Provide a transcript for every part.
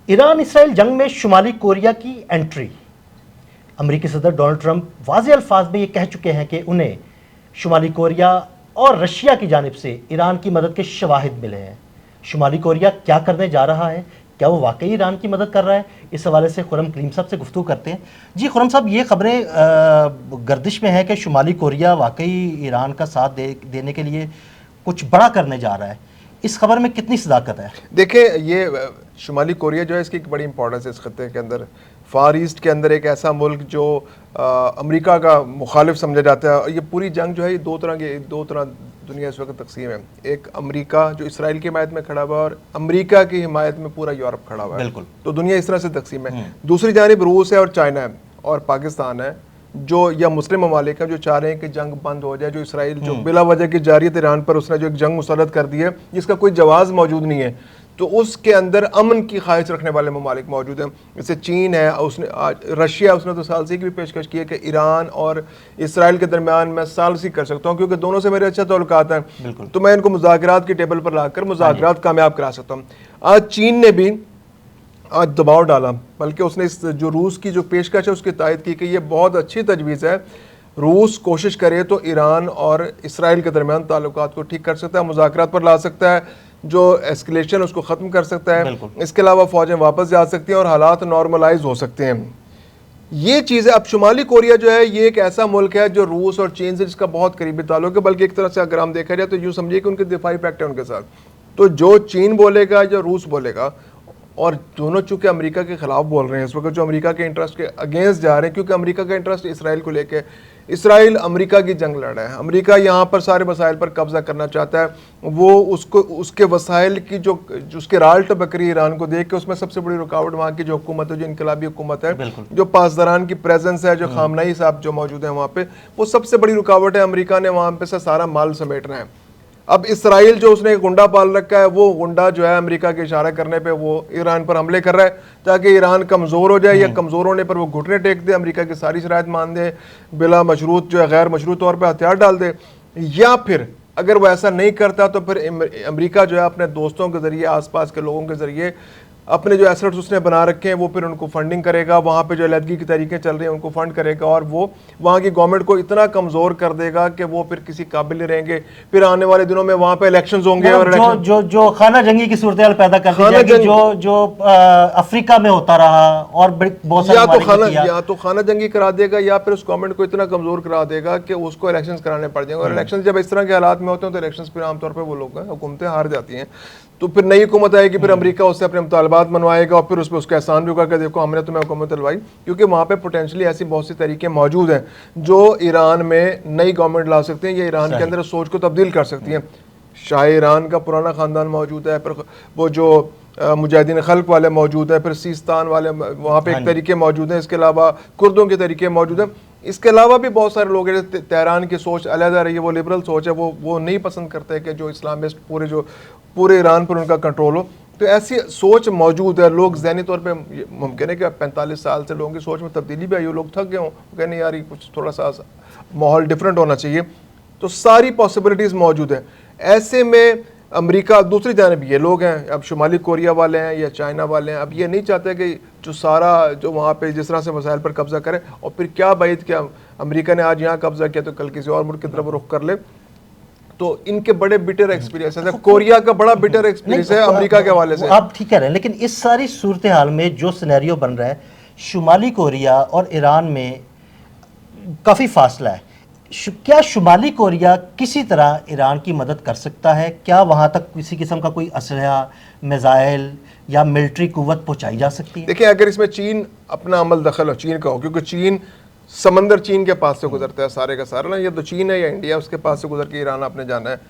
Iran Israel जंग में शुमाली Korea की एंट्री। अमेरिकी सदर डोनाल्ड ट्रंप वाज़ेह अल्फाज में ये कह चुके हैं कि उन्हें शुमाली कोरिया और रशिया की जानिब से ईरान की मदद के शवाहिद मिले हैं। शुमाली कोरिया क्या करने जा रहा है, क्या वो वाकई ईरान की मदद कर रहा है, इस हवाले से खुरम करीम साहब से गुफ्तगू करते हैं। जी खुरम साहब, ये खबरें गर्दिश में है कि शुमाली कोरिया वाकई ईरान का साथ देने के लिए कुछ बड़ा करने जा रहा है। इस खबर में कितनी सदाकत है? देखिए, ये शुमाली कोरिया जो है, इसकी एक बड़ी इंपॉर्टेंस है इस खत्ते के अंदर। फार ईस्ट के अंदर एक ऐसा मुल्क जो अमेरिका का मुखालिफ समझा जाता है। और ये पूरी जंग जो है, ये दो तरह दुनिया इस वक्त तकसीम है। एक अमेरिका जो इसराइल की हिमायत में खड़ा हुआ है, और अमेरिका की हिमायत में पूरा यूरोप खड़ा हुआ है। बिल्कुल, तो दुनिया इस तरह से तकसीम है। दूसरी जानिब रूस है और चाइना है और पाकिस्तान है, जो या मुस्लिम ममालिक है जो चाह रहे हैं कि जंग बंद हो जाए। जो इसराइल जो बिला वजह की जारियत ईरान पर उसने जो एक जंग मुसल्लत कर दी है जिसका कोई जवाब मौजूद नहीं है, तो उसके अंदर अमन की ख्वाहिश रखने वाले ममालिक मौजूद हैं। जैसे चीन है, उसने रशिया, उसने तो साल से भी पेशकश की है कि ईरान और इसराइल के दरमियान मैं साल से कर सकता हूँ क्योंकि दोनों से मेरे अच्छे ताल्लुकात हैं, तो मैं इनको मुज़ाकरात की टेबल पर लाकर मुज़ाकरात कामयाब करा सकता हूँ। आज चीन ने भी आज दबाव डाला, बल्कि उसने इस जो रूस की जो पेशकश है उसकी तायद की कि ये बहुत अच्छी तजवीज़ है। रूस कोशिश करे तो ईरान और इसराइल के दरमियान ताल्लुकात को ठीक कर सकता है, मुज़ाकरात पर ला सकता है, जो एस्केलेशन उसको ख़त्म कर सकता है। इसके अलावा फ़ौजें वापस जा सकती हैं और हालात नॉर्मलाइज हो सकते हैं। ये चीज़ है। अब शुमाली कोरिया जो है, ये एक ऐसा मुल्क है जो रूस और चीन से जिसका बहुत करीबी ताल्लुक है, बल्कि एक तरह से अगर हम देखा जाए तो यूँ समझिए कि उनके दिफाई पैक्ट है उनके साथ। तो जो चीन बोलेगा या रूस बोलेगा, और दोनों चूंकि अमेरिका के खिलाफ बोल रहे हैं इस वक्त, जो अमेरिका के इंटरेस्ट के अगेंस्ट जा रहे हैं, क्योंकि अमेरिका का इंटरेस्ट इसराइल को लेके, इसराइल अमेरिका की जंग लड़ रहा है। अमेरिका यहाँ पर सारे वसाइल पर कब्जा करना चाहता है। वो उसको उसके वसाइल की जो उसके राल टबकरी ईरान को देख के उसमें सबसे बड़ी रुकावट वहाँ की जो हुकूमत है, जो इनकलाबी हुकूमत है, जो पासदारान की प्रेजेंस है, जो खामनाई साहब जो मौजूद है वहाँ पे, वो सबसे बड़ी रुकावट है। अमेरिका ने वहाँ पे से सारा माल समेटना है। अब इसराइल जो उसने गुंडा पाल रखा है, वो गुंडा जो है अमेरिका के इशारा करने पे वो ईरान पर हमले कर रहा है ताकि ईरान कमज़ोर हो जाए, या कमज़ोर होने पर वो घुटने टेक दे, अमेरिका की सारी शराइत मान दे, बिला मशरूत जो है गैर मशरूत तौर पे हथियार डाल दे। या फिर अगर वो ऐसा नहीं करता तो फिर अमेरिका जो है अपने दोस्तों के ज़रिए, आसपास के लोगों के ज़रिए अपने जो एसेट्स उसने बना रखे हैं वो फिर उनको फंडिंग करेगा, वहाँ पे जो अलहदगी की तरीके चल रहे हैं उनको फंड करेगा, और वो वहाँ की गवर्नमेंट को इतना कमज़ोर कर देगा कि वो फिर किसी काबिल नहीं रहेंगे। फिर आने वाले दिनों में वहाँ पे इलेक्शंस होंगे, और जो खाना जंगी की सूरत पैदा कर दी जाएगी, जो अफ्रीका में होता रहा, और बहुत सारे या तो खाना जंगी करा देगा, या फिर उस गवर्नमेंट को इतना कमज़ोर करा देगा कि उसको इलेक्शन कराने पड़ जाएंगे। और इलेक्शन जब इस तरह के हालात में होते हैं तो इलेक्शन फिर आमतौर पर वो लोग हुकूमतें हार जाती हैं, तो फिर नई हुकूमत आएगी, फिर अमेरिका उससे अपने मुतालबात मनवाएगा, और फिर उस पर उसका एहसान भी होगा कि देखो हमने तुम्हें हुकूमत दिलवाई। क्योंकि वहाँ पे पोटेंशली ऐसी बहुत सी तरीके मौजूद हैं जो ईरान में नई गवर्नमेंट ला सकते हैं, या ईरान के अंदर सोच को तब्दील कर सकती हैं। शाह ईरान का पुराना ख़ानदान मौजूद है, फिर वो जो मुजाहिदीन खल्क वाले मौजूद है, फिर सीस्तान वाले वहाँ पे एक तरीके मौजूद हैं, इसके अलावा कुर्दों के तरीके मौजूद हैं। इसके अलावा भी बहुत सारे लोग हैं। तेहरान की सोच अलग रही है, वो लिबरल सोच है, वो नहीं पसंद करते कि जो इस्लामिस्ट पूरे ईरान पर उनका कंट्रोल हो। तो ऐसी सोच मौजूद है। लोग ज़हनी तौर पे मुमकिन है कि 45 साल से लोगों की सोच में तब्दीली भी आई हो, लोग थक गए हों, कहने यार ये कुछ थोड़ा सा माहौल डिफरेंट होना चाहिए। तो सारी पॉसिबिलिटीज़ मौजूद हैं। ऐसे में अमेरिका, दूसरी जानब ये लोग हैं, अब शुमाली कोरिया वाले हैं या चाइना वाले हैं, अब ये नहीं चाहते कि जो सारा जो वहाँ पे जिस तरह से मसाइल पर कब्जा करे, और फिर क्या बात क्या अमेरिका ने आज यहाँ कब्जा किया तो कल किसी और मुल्क की तरफ रुख कर ले। तो इनके बड़े बिटर एक्सपीरियंस है। कोरिया का बड़ा बिटर एक्सपीरियंस है अमेरिका के हवाले से। आप ठीक कह रहे हैं, लेकिन इस सारी सूरत हाल में जो सिनेरियो बन रहा है, शुमाली कोरिया और ईरान में काफ़ी फासला है। क्या शुमाली कोरिया किसी तरह ईरान की मदद कर सकता है? क्या वहाँ तक किसी किस्म का कोई असलहा, मिसाइल या मिलिट्री कुव्वत पहुँचाई जा सकती है? देखिए, अगर इसमें चीन अपना अमल दखल हो, चीन का हो, क्योंकि चीन समंदर चीन के पास से गुजरता है सारे का सारा ना, ये तो चीन है या इंडिया, उसके पास से गुजर के ईरान आपने जाना है।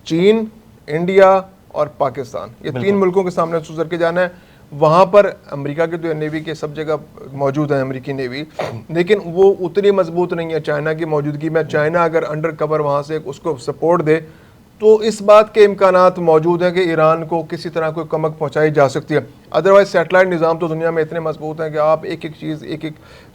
चीन, इंडिया और पाकिस्तान, ये तीन मुल्कों के सामने से गुजर के जाना है। वहाँ पर अमेरिका के तो नेवी के सब जगह मौजूद है, अमेरिकी नेवी, लेकिन वो उतनी मजबूत नहीं है चाइना की मौजूदगी में। चाइना अगर अंडर कवर वहाँ से उसको सपोर्ट दे तो इस बात के इम्कानात मौजूद हैं कि ईरान को किसी तरह कोई कमक पहुँचाई जा सकती है। अदरवाइज सेटेलाइट निज़ाम तो दुनिया में इतने मजबूत हैं कि आप एक एक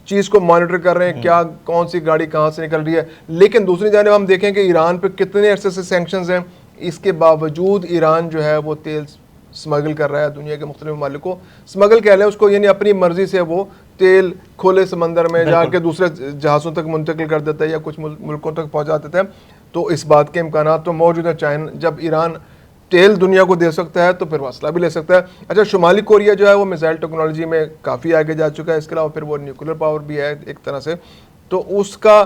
चीज़ को मॉनिटर कर रहे हैं, क्या कौन सी गाड़ी कहाँ से निकल रही है। लेकिन दूसरी जानिब हम देखें कि ईरान पर कितने अरसे से सैंक्शंस हैं, इसके बावजूद ईरान जो है वो तेल स्मगल कर रहा है, दुनिया के मुख्तलिफ ममालिक को स्मगल कह लें उसको, यानी अपनी मर्जी से वो तेल खुले समंदर में जाके दूसरे जहाज़ों तक मुंतकिल कर देता है या कुछ मुल्कों तक पहुँचा देता है। तो इस बात के इम्कान तो मौजूद है। चाइना जब ईरान तेल दुनिया को दे सकता है तो फिर वो असला भी ले सकता है। अच्छा, शुमाली कोरिया जो है वो मिसाइल टेक्नोलॉजी में काफ़ी आगे जा चुका है, इसके अलावा फिर वो न्यूक्लियर पावर भी है एक तरह से। तो उसका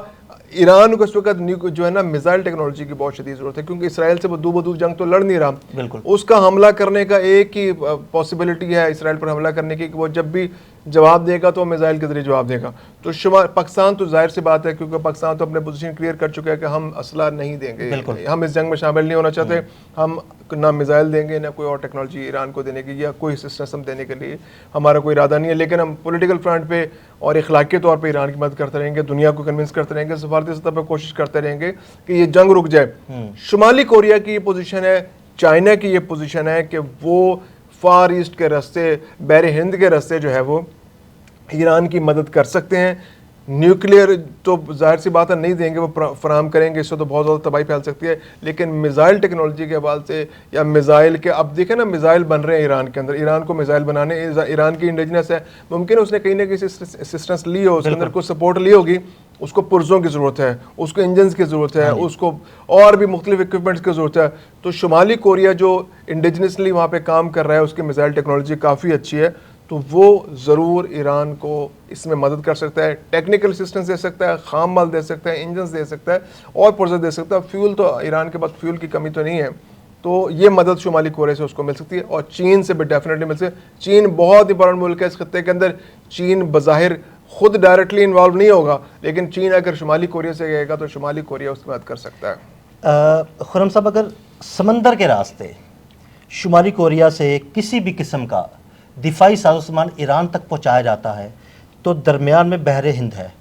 ईरान को इस वक्त जो है ना मिसाइल टेक्नोलॉजी की बहुत शदीद जरूरत है, क्योंकि इसराइल से वो दो जंग तो लड़ नहीं रहा। बिल्कुल। उसका हमला करने का एक ही पॉसिबिलिटी है इसराइल पर हमला करने की, कि वो जब भी जवाब देगा तो मिसाइल के जरिए जवाब देगा। तो पाकिस्तान तो जाहिर सी बात है, क्योंकि पाकिस्तान तो अपने पोजीशन क्लियर कर चुका है कि हम असला नहीं देंगे, हम इस जंग में शामिल नहीं होना चाहते, हम ना मिसाइल देंगे ना कोई और टेक्नोलॉजी ईरान को देने की या कोई सिस्टम देने के लिए हमारा कोई इरादा नहीं है। लेकिन हम पॉलिटिकल फ्रंट पे और इखलाकी तौर पे ईरान की मदद करते रहेंगे, दुनिया को कन्विंस करते रहेंगे, सफारती सतह पर कोशिश करते रहेंगे कि ये जंग रुक जाए। शुमाली कोरिया की ये पोजीशन है, चाइना की ये पोजीशन है कि वो फार ईस्ट के रास्ते, बहर हिंद के रास्ते जो है वो ईरान की मदद कर सकते हैं। न्यूक्लियर तो जाहिर सी बात है नहीं देंगे, वो फराम करेंगे, इससे तो बहुत ज़्यादा तबाही फैल सकती है। लेकिन मिसाइल टेक्नोलॉजी के हवाले से या मिसाइल के, अब देखें ना मिसाइल बन रहे हैं ईरान के अंदर, ईरान को मिसाइल बनाने, ईरान की इंडिजिनस है, मुमकिन है उसने कहीं ना कहीं असिस्टेंस ली हो, उसके अंदर कुछ सपोर्ट ली होगी, उसको पुर्जों की ज़रूरत है, उसको इंजन की ज़रूरत है, उसको और भी मुख्तलिफ इक्विपमेंट्स की ज़रूरत है। तो शुमाली कोरिया जो इंडिजिनसली वहाँ पर काम कर रहा है, उसकी मिसाइल टेक्नोलॉजी काफ़ी अच्छी है, तो वो ज़रूर ईरान को इसमें मदद कर सकता है, टेक्निकल असिस्टेंस दे सकता है, खाम माल दे सकता है, इंजन दे सकता है और पुर्जा दे सकता है। फ्यूल तो ईरान के पास फ्यूल की कमी तो नहीं है, तो ये मदद शुमाली कोरिया से उसको मिल सकती है और चीन से भी डेफिनेटली मिल सकती है। चीन बहुत इंपॉर्टेंट मुल्क है इस खत्ते के अंदर। चीन बज़ाहिर खुद डायरेक्टली इन्वॉल्व नहीं होगा, लेकिन चीन अगर शुमाली कोरिया से गएगा तो शुमाली कोरिया उसकी मदद कर सकता है। खुर्रम साहब, अगर समंदर के रास्ते शुमाली कोरिया से किसी भी किस्म का दिफाई साजोसामान ईरान तक पहुंचाया जाता है तो दरमियान में बहरे हिंद है,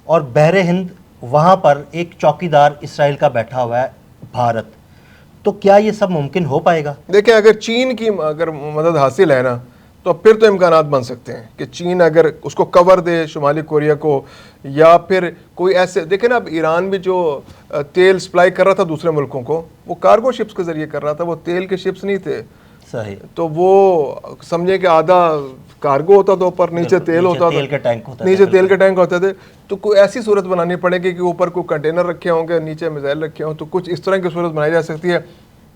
और बहरे हिंद वहाँ पर एक चौकीदार इसराइल का बैठा हुआ है भारत, तो क्या ये सब मुमकिन हो पाएगा? देखिए, अगर चीन की अगर मदद हासिल है ना, तो फिर तो इम्कानात बन सकते हैं कि चीन अगर उसको कवर दे शुमाली कोरिया को, या फिर कोई ऐसे, देखें ना अब ईरान भी जो तेल सप्लाई कर रहा था दूसरे मुल्कों को, वो कार्गो शिप्स के जरिए कर रहा था, वो तेल के शिप्स नहीं थे। सही। तो वो समझे कि आधा कार्गो होता था, ऊपर नीचे तेल होता था, तेल के टैंक होते नीचे तेल के टैंक होते थे। तो कोई ऐसी सूरत बनानी पड़ेगी कि ऊपर कोई कंटेनर रखे होंगे, नीचे मिसाइल रखे हों, तो कुछ इस तरह की सूरत बनाई जा सकती है।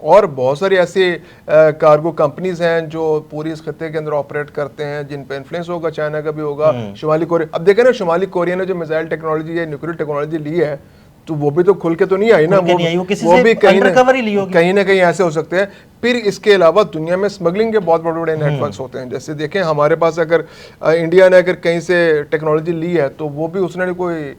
और बहुत सारी ऐसी कार्गो कंपनीज हैं जो पूरी इस खत्ते के अंदर ऑपरेट करते हैं, जिन पे इन्फ्लुएंस होगा, चाइना का भी होगा, शुमाली कोरिया। अब देखें ना, शुमाली कोरिया ने जो मिसाइल टेक्नोलॉजी या न्यूक्लियर टेक्नोलॉजी ली है, तो वो भी तो खुल के तो नहीं आई ना, वो भी कहीं ना कहीं ऐसे हो सकते हैं। फिर इसके अलावा दुनिया में स्मगलिंग के बहुत बड़े बड़े नेटवर्क्स होते हैं। जैसे देखें, हमारे पास अगर इंडिया ने अगर कहीं से टेक्नोलॉजी ली है, तो वो भी उसने कोई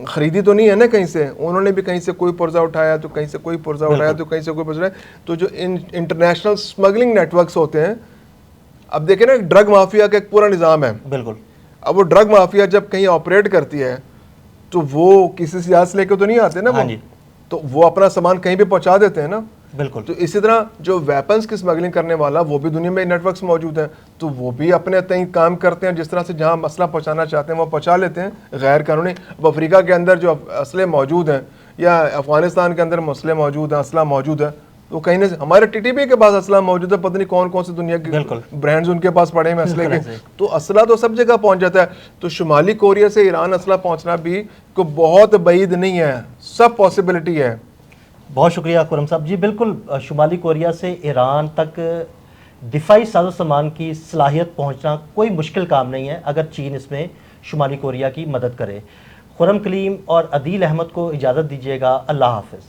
ख़रीदी तो नहीं है ना कहीं से, उन्होंने भी कहीं से कोई पुर्जा उठाया, तो कहीं से कोई पुर्जा उठाया, तो कहीं से कोई पुर्जा। तो जो इंटरनेशनल स्मगलिंग नेटवर्क्स होते हैं, अब देखें ना, ड्रग माफिया का एक पूरा निज़ाम है। बिल्कुल। अब वो ड्रग माफिया जब कहीं ऑपरेट करती है तो वो किसी से याद लेके तो नहीं आते ना, वो तो वो अपना सामान कहीं भी पहुंचा देते हैं ना। बिल्कुल। तो इसी तरह जो वेपन्स की स्मगलिंग करने वाला, वो भी दुनिया में नेटवर्क्स मौजूद हैं, तो वो भी अपने तय काम करते हैं, जिस तरह से जहां मसला पहुंचाना चाहते हैं वो पहुंचा लेते हैं गैर कानूनी। अब अफ्रीका के अंदर जो असले मौजूद हैं या अफगानिस्तान के अंदर मसले मौजूद हैं, असला मौजूद है, तो कहीं ना हमारे टीटीपी के पास असला मौजूद है, पता नहीं कौन कौन सी दुनिया के ब्रांड्स उनके पास पड़े हैं असले के, तो असला तो सब जगह पहुंच जाता है। तो शुमाली कोरिया से ईरान असला पहुंचना भी को बहुत बैद नहीं है, सब पॉसिबिलिटी है। बहुत शुक्रिया खुर्रम साहब जी। बिल्कुल, शुमाली कोरिया से ईरान तक दिफाई साजो सामान की सलाहियत पहुंचना कोई मुश्किल काम नहीं है, अगर चीन इसमें शुमाली कोरिया की मदद करे। खुर्रम कलीम और अदील अहमद को इजाज़त दीजिएगा। अल्लाह हाफ़िज़।